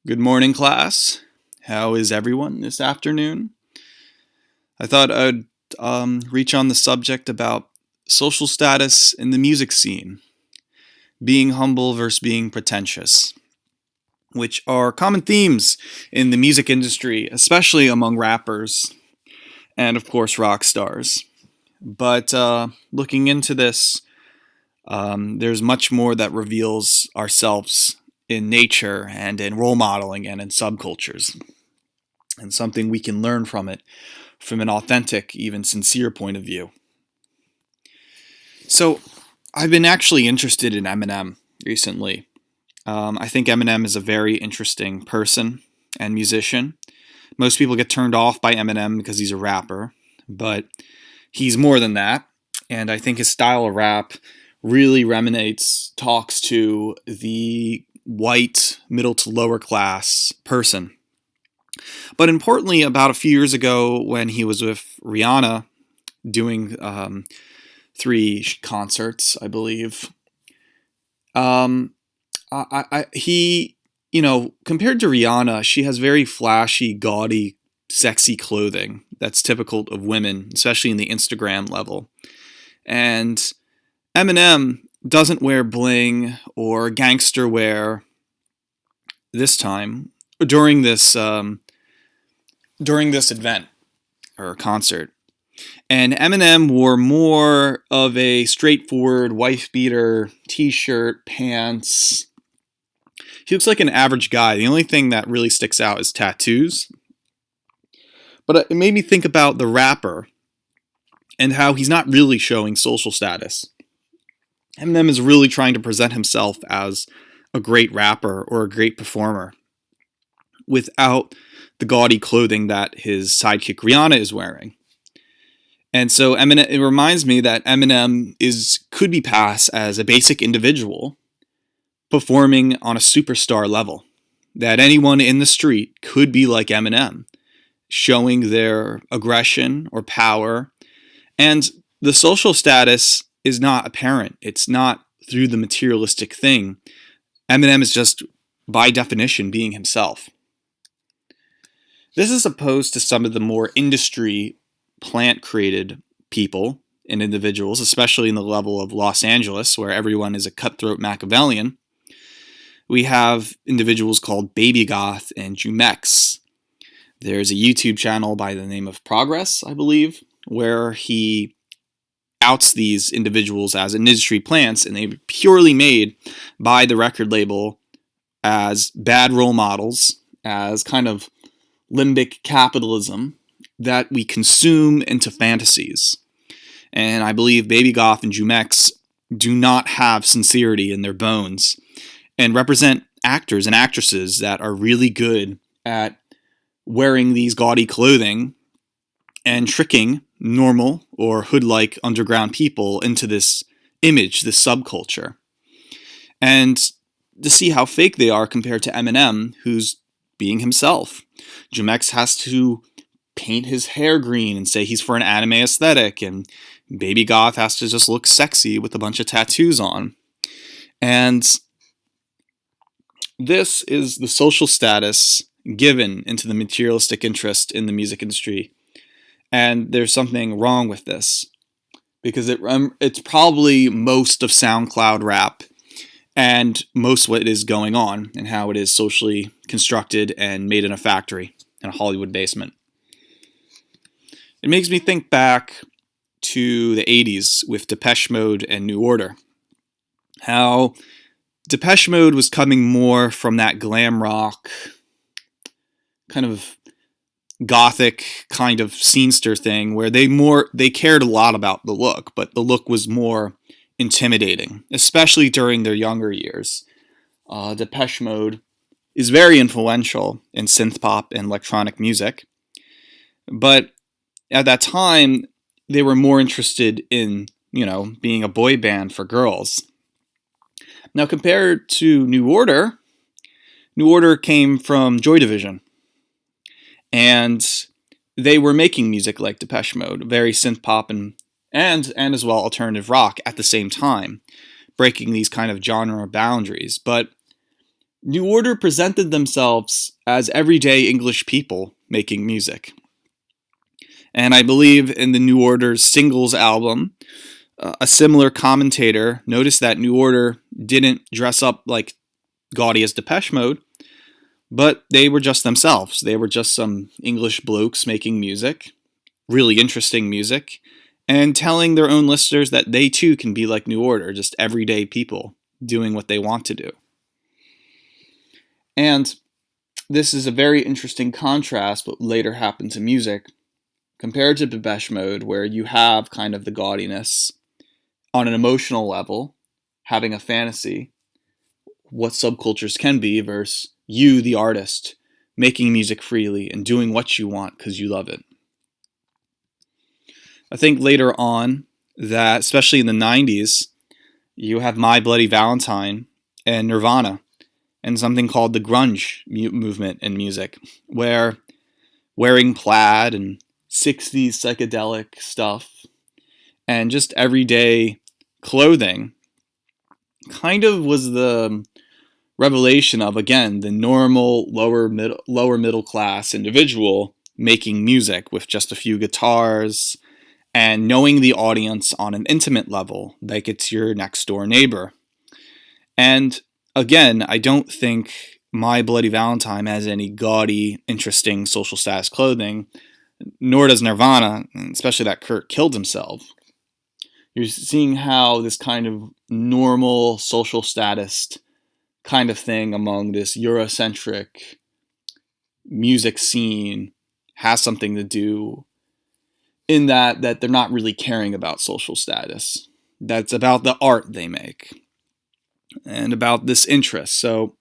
Good morning, class. How is everyone this afternoon? I thought I'd reach on the subject about social status in the music scene, being humble versus being pretentious, which are common themes in the music industry, especially among rappers and, of course, rock stars. But looking into this, there's much more that reveals ourselves in nature and in role modeling and in subcultures, and something we can learn from it from an authentic, even sincere point of view. So, I've been actually interested in Eminem recently. I think Eminem is a very interesting person and musician. Most people get turned off by Eminem because he's a rapper, but he's more than that. And I think his style of rap really talks to the white, middle to lower class person. But importantly, about a few years ago, when he was with Rihanna doing three concerts, I believe, he, compared to Rihanna, she has very flashy, gaudy, sexy clothing that's typical of women, especially in the Instagram level. And Eminem doesn't wear bling or gangster wear this time during this event or concert. And Eminem wore more of a straightforward wife beater, t-shirt, pants. He looks like an average guy. The only thing that really sticks out is tattoos. But it made me think about the rapper and how he's not really showing social status. Eminem is really trying to present himself as a great rapper or a great performer without the gaudy clothing that his sidekick Rihanna is wearing. And so it reminds me that Eminem could be passed as a basic individual performing on a superstar level. That anyone in the street could be like Eminem, showing their aggression or power. And the social status is not apparent. It's not through the materialistic thing. Eminem is just, by definition, being himself. This is opposed to some of the more industry plant-created people and individuals, especially in the level of Los Angeles, where everyone is a cutthroat Machiavellian. We have individuals called Baby Goth and Jumex. There's a YouTube channel by the name of Progress, I believe, where he outs these individuals as industry plants, and they're purely made by the record label as bad role models, as kind of limbic capitalism that we consume into fantasies. And I believe Baby Goth and Jumex do not have sincerity in their bones and represent actors and actresses that are really good at wearing these gaudy clothing and tricking normal or hood-like underground people into this image, this subculture. And to see how fake they are compared to Eminem, who's being himself. Jumex has to paint his hair green and say he's for an anime aesthetic, and Baby Goth has to just look sexy with a bunch of tattoos on. And this is the social status given into the materialistic interest in the music industry. And there's something wrong with this, because it's probably most of SoundCloud rap and most what is going on and how it is socially constructed and made in a factory in a Hollywood basement. It makes me think back to the 80s with Depeche Mode and New Order. How Depeche Mode was coming more from that glam rock, kind of gothic kind of scenester thing, where they cared a lot about the look, but the look was more intimidating, especially during their younger years. Depeche Mode is very influential in synth pop and electronic music, but at that time they were more interested in, being a boy band for girls. Now, compared to New Order came from Joy Division, and they were making music like Depeche Mode, very synth pop and as well alternative rock at the same time, breaking these kind of genre boundaries. But New Order presented themselves as everyday English people making music. And I believe in the New Order's singles album, a similar commentator noticed that New Order didn't dress up like gaudy as Depeche Mode, but they were just themselves. They were just some English blokes making music, really interesting music, and telling their own listeners that they too can be like New Order, just everyday people doing what they want to do. And this is a very interesting contrast what later happened to music compared to Depeche Mode, where you have kind of the gaudiness on an emotional level, having a fantasy, what subcultures can be, versus you, the artist, making music freely and doing what you want because you love it. I think later on that, especially in the 90s, you have My Bloody Valentine and Nirvana and something called the grunge movement in music, where wearing plaid and 60s psychedelic stuff and just everyday clothing kind of was the revelation of, again, the normal lower middle class individual making music with just a few guitars and knowing the audience on an intimate level, like it's your next door neighbor. And again, I don't think My Bloody Valentine has any gaudy, interesting social status clothing, nor does Nirvana, especially that Kurt killed himself. You're seeing how this kind of normal social status kind of thing among this Eurocentric music scene has something to do in that they're not really caring about social status. That's about the art they make and about this interest. So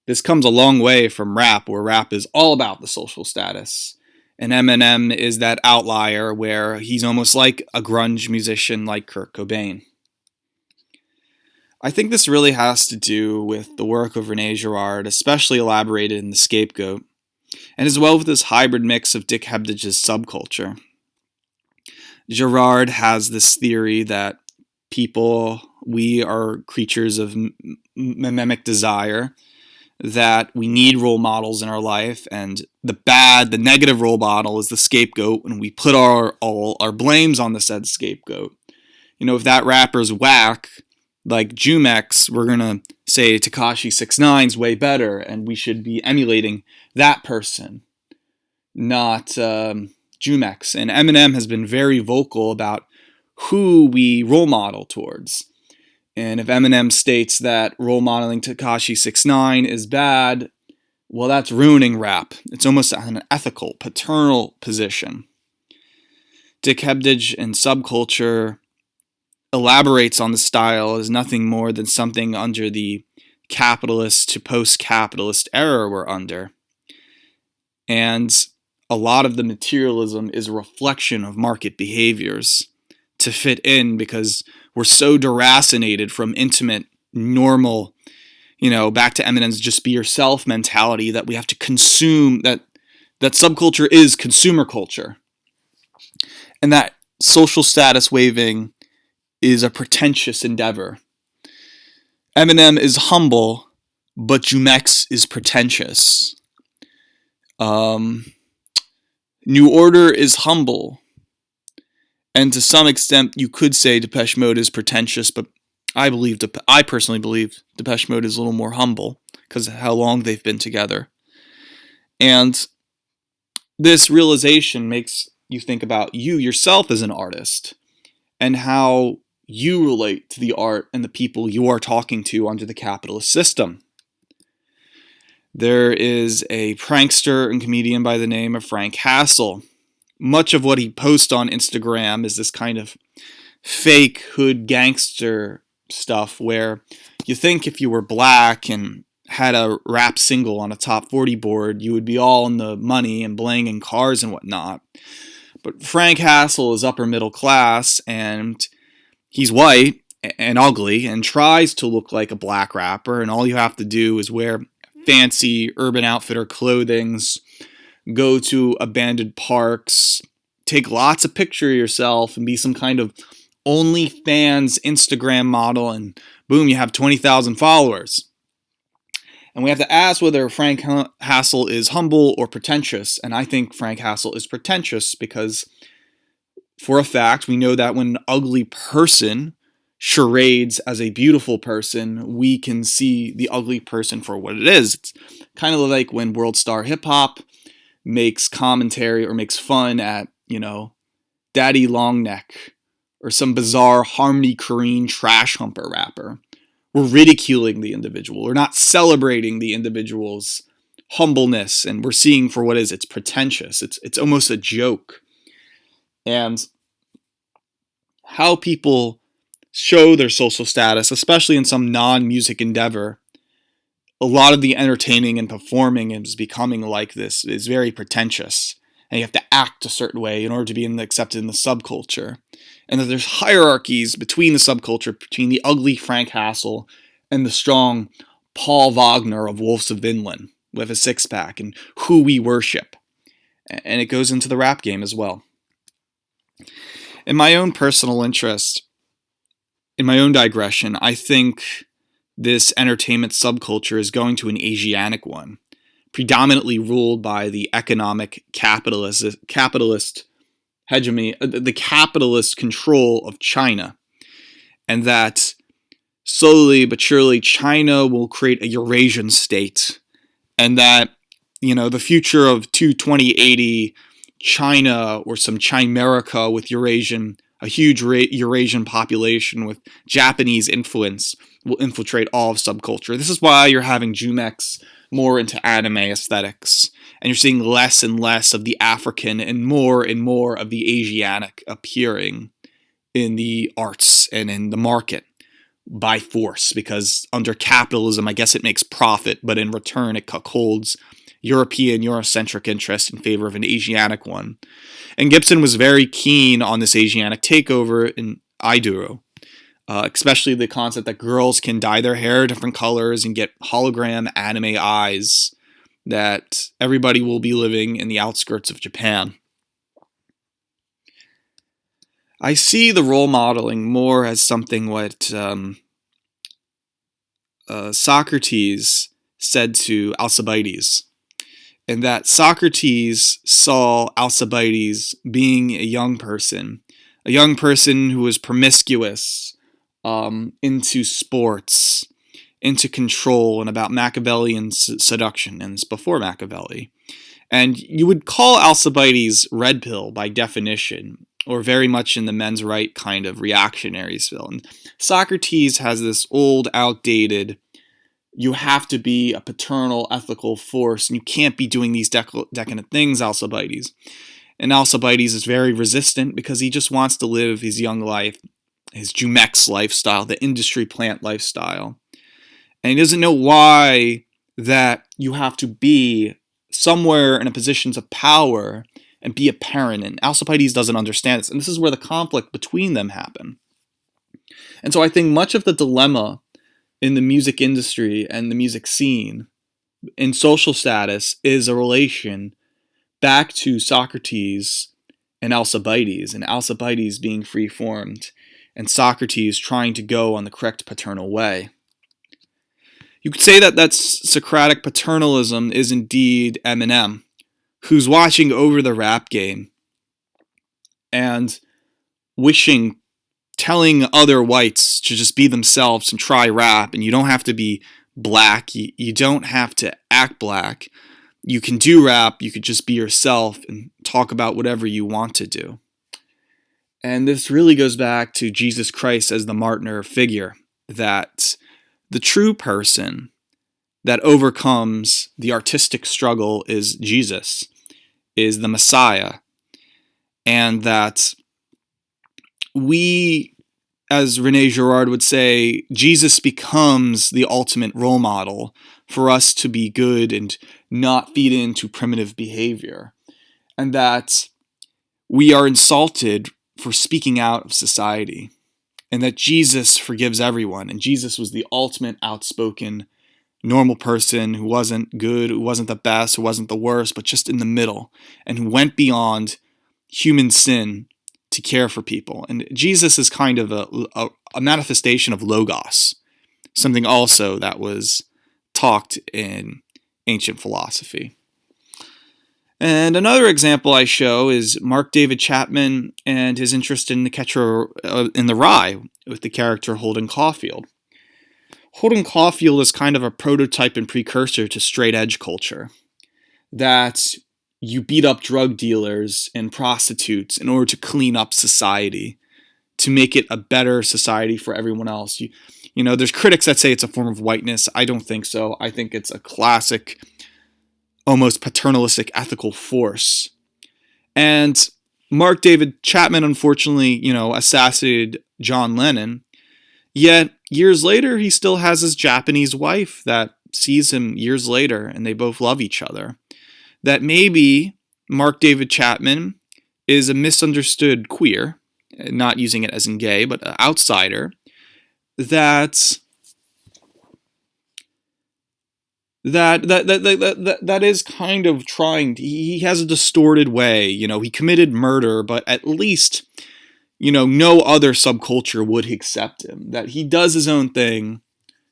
this comes a long way from rap, where rap is all about the social status. And Eminem is that outlier where he's almost like a grunge musician like Kurt Cobain. I think this really has to do with the work of René Girard, especially elaborated in The Scapegoat, and as well with this hybrid mix of Dick Hebdage's subculture. Girard has this theory that we are creatures of mimic desire, that we need role models in our life, and the negative role model is the scapegoat, and we put all our blames on the said scapegoat. You know, if that rapper's whack, like Jumex, we're gonna say Tekashi 6ix9ine's way better, and we should be emulating that person, not Jumex. And Eminem has been very vocal about who we role model towards. And if Eminem states that role modeling Tekashi 6ix9ine is bad, well, that's ruining rap. It's almost an ethical, paternal position. Dick Hebdage in Subculture elaborates on the style as nothing more than something under the capitalist to post-capitalist era we're under. And a lot of the materialism is a reflection of market behaviors to fit in, because we're so deracinated from intimate, normal, back to Eminem's just be yourself mentality, that we have to consume, that subculture is consumer culture. And that social status waving is a pretentious endeavor. Eminem is humble, but jumex is pretentious. New Order is humble. And to some extent, you could say Depeche Mode is pretentious, but I personally believe Depeche Mode is a little more humble because of how long they've been together. And this realization makes you think about you yourself as an artist and how you relate to the art and the people you are talking to under the capitalist system. There is a prankster and comedian by the name of Frank Hassell. Much of what he posts on Instagram is this kind of fake hood gangster stuff where you think if you were black and had a rap single on a top 40 board, you would be all in the money and bling and cars and whatnot. But Frank Hassell is upper middle class, and he's white and ugly and tries to look like a black rapper, and all you have to do is wear fancy Urban Outfitter clothings, go to abandoned parks, take lots of pictures of yourself, and be some kind of OnlyFans Instagram model, and boom, you have 20,000 followers. And we have to ask whether Frank Hassell is humble or pretentious. And I think Frank Hassell is pretentious because, for a fact, we know that when an ugly person charades as a beautiful person, we can see the ugly person for what it is. It's kind of like when World Star Hip Hop makes commentary or makes fun at, Daddy Longneck or some bizarre Harmony Korine trash humper rapper. We're ridiculing the individual. We're not celebrating the individual's humbleness, and we're seeing for what it is. It's pretentious. It's almost a joke. And how people show their social status, especially in some non-music endeavor, a lot of the entertaining and performing is becoming like this, is very pretentious. And you have to act a certain way in order to be accepted in the subculture. And that there's hierarchies between the subculture, between the ugly Frank Hassell and the strong Paul Wagner of Wolves of Vinland with a six-pack, and who we worship. And it goes into the rap game as well. In my own personal interest, in my own digression, I think this entertainment subculture is going to an Asiatic one, predominantly ruled by the economic capitalist hegemony, the capitalist control of China. And that slowly but surely China will create a Eurasian state. And that, the future of 2080 China or some Chimerica with a huge Eurasian population with Japanese influence will infiltrate all of subculture. This is why you're having jumex more into anime aesthetics, and you're seeing less and less of the African and more of the Asiatic appearing in the arts and in the market by force, because under capitalism, I guess it makes profit, but in return it cuckolds European, Eurocentric interest in favor of an Asiatic one. And Gibson was very keen on this Asiatic takeover in Iduro, especially the concept that girls can dye their hair different colors and get hologram anime eyes, that everybody will be living in the outskirts of Japan. I see the role modeling more as something what Socrates said to Alcibiades, and that Socrates saw Alcibiades being a young person who was promiscuous, into sports, into control, and about Machiavellian seduction, and it's before Machiavelli. And you would call Alcibiades red pill by definition, or very much in the men's right kind of reactionary still. And Socrates has this old, outdated, you have to be a paternal ethical force, and you can't be doing these decadent things, Alcibiades. And Alcibiades is very resistant because he just wants to live his young life, his jumex lifestyle, the industry plant lifestyle. And he doesn't know why that you have to be somewhere in a position of power and be a parent. And Alcibiades doesn't understand this. And this is where the conflict between them happen. And so I think much of the dilemma in the music industry and the music scene in social status is a relation back to Socrates and Alcibiades being free-formed, and Socrates trying to go on the correct paternal way. You could say that Socratic paternalism is indeed Eminem, who's watching over the rap game and telling other whites to just be themselves and try rap, and you don't have to be black, you don't have to act black, you can do rap, you could just be yourself and talk about whatever you want to do. And this really goes back to Jesus Christ as the martyr figure, that the true person that overcomes the artistic struggle is Jesus, is the Messiah, and that we, as René Girard would say, Jesus becomes the ultimate role model for us to be good and not feed into primitive behavior, and that we are insulted for speaking out of society, and that Jesus forgives everyone, and Jesus was the ultimate outspoken, normal person who wasn't good, who wasn't the best, who wasn't the worst, but just in the middle, and who went beyond human sin to care for people. And Jesus is kind of a manifestation of Logos, something also that was talked in ancient philosophy. And another example I show is Mark David Chapman and his interest in The Catcher in the Rye with the character Holden Caulfield. Holden Caulfield is kind of a prototype and precursor to straight edge culture, that you beat up drug dealers and prostitutes in order to clean up society, to make it a better society for everyone else. You know, there's critics that say it's a form of whiteness. I don't think so. I think it's a classic, almost paternalistic ethical force. And Mark David Chapman, unfortunately, assassinated John Lennon. Yet, years later, he still has his Japanese wife that sees him years later, and they both love each other. That maybe Mark David Chapman is a misunderstood queer, not using it as in gay, but an outsider, that is kind of trying. He has a distorted way. He committed murder, but at least, no other subculture would accept him. That he does his own thing.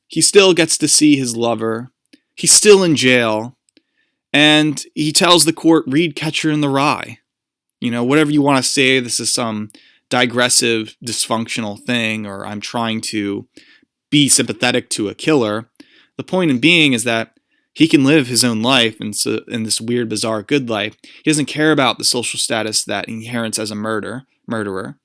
He still gets to see his lover. He's still in jail. And he tells the court, read Catcher in the Rye. Whatever you want to say, this is some digressive, dysfunctional thing, or I'm trying to be sympathetic to a killer. The point in being is that he can live his own life in this weird, bizarre, good life. He doesn't care about the social status that he inherits as a murderer.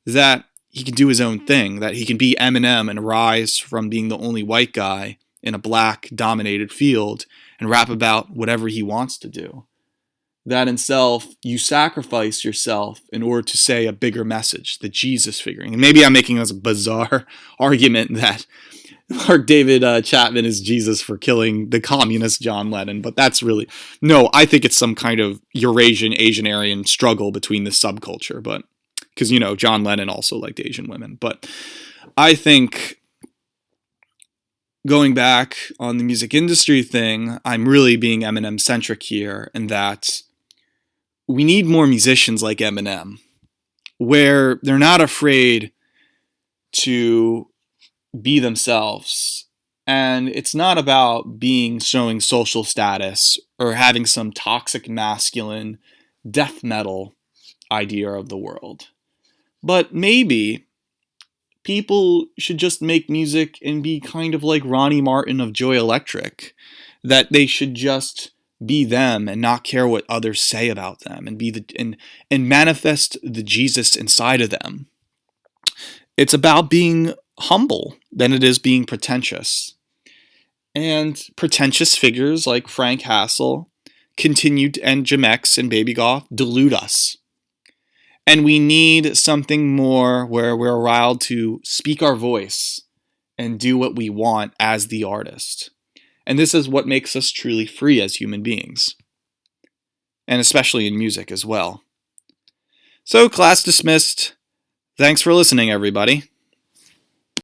That he can do his own thing. That he can be Eminem and rise from being the only white guy in a black-dominated field and rap about whatever he wants to do. That in self, you sacrifice yourself in order to say a bigger message, the Jesus figuring. And maybe I'm making this a bizarre argument that Mark David Chapman is Jesus for killing the communist John Lennon, but that's really, no, I think it's some kind of Eurasian, Asian Aryan struggle between this subculture, but, because, John Lennon also liked Asian women, but I think, going back on the music industry thing, I'm really being Eminem-centric here, in that we need more musicians like Eminem, where they're not afraid to be themselves. And it's not about showing social status or having some toxic masculine death metal idea of the world. But maybe people should just make music and be kind of like Ronnie Martin of Joy Electric, that they should just be them and not care what others say about them, and and manifest the Jesus inside of them. It's about being humble than it is being pretentious. And pretentious figures like Frank Hassell and jumex and Baby Goth delude us. And we need something more where we're allowed to speak our voice and do what we want as the artist. And this is what makes us truly free as human beings. And especially in music as well. So, class dismissed. Thanks for listening, everybody.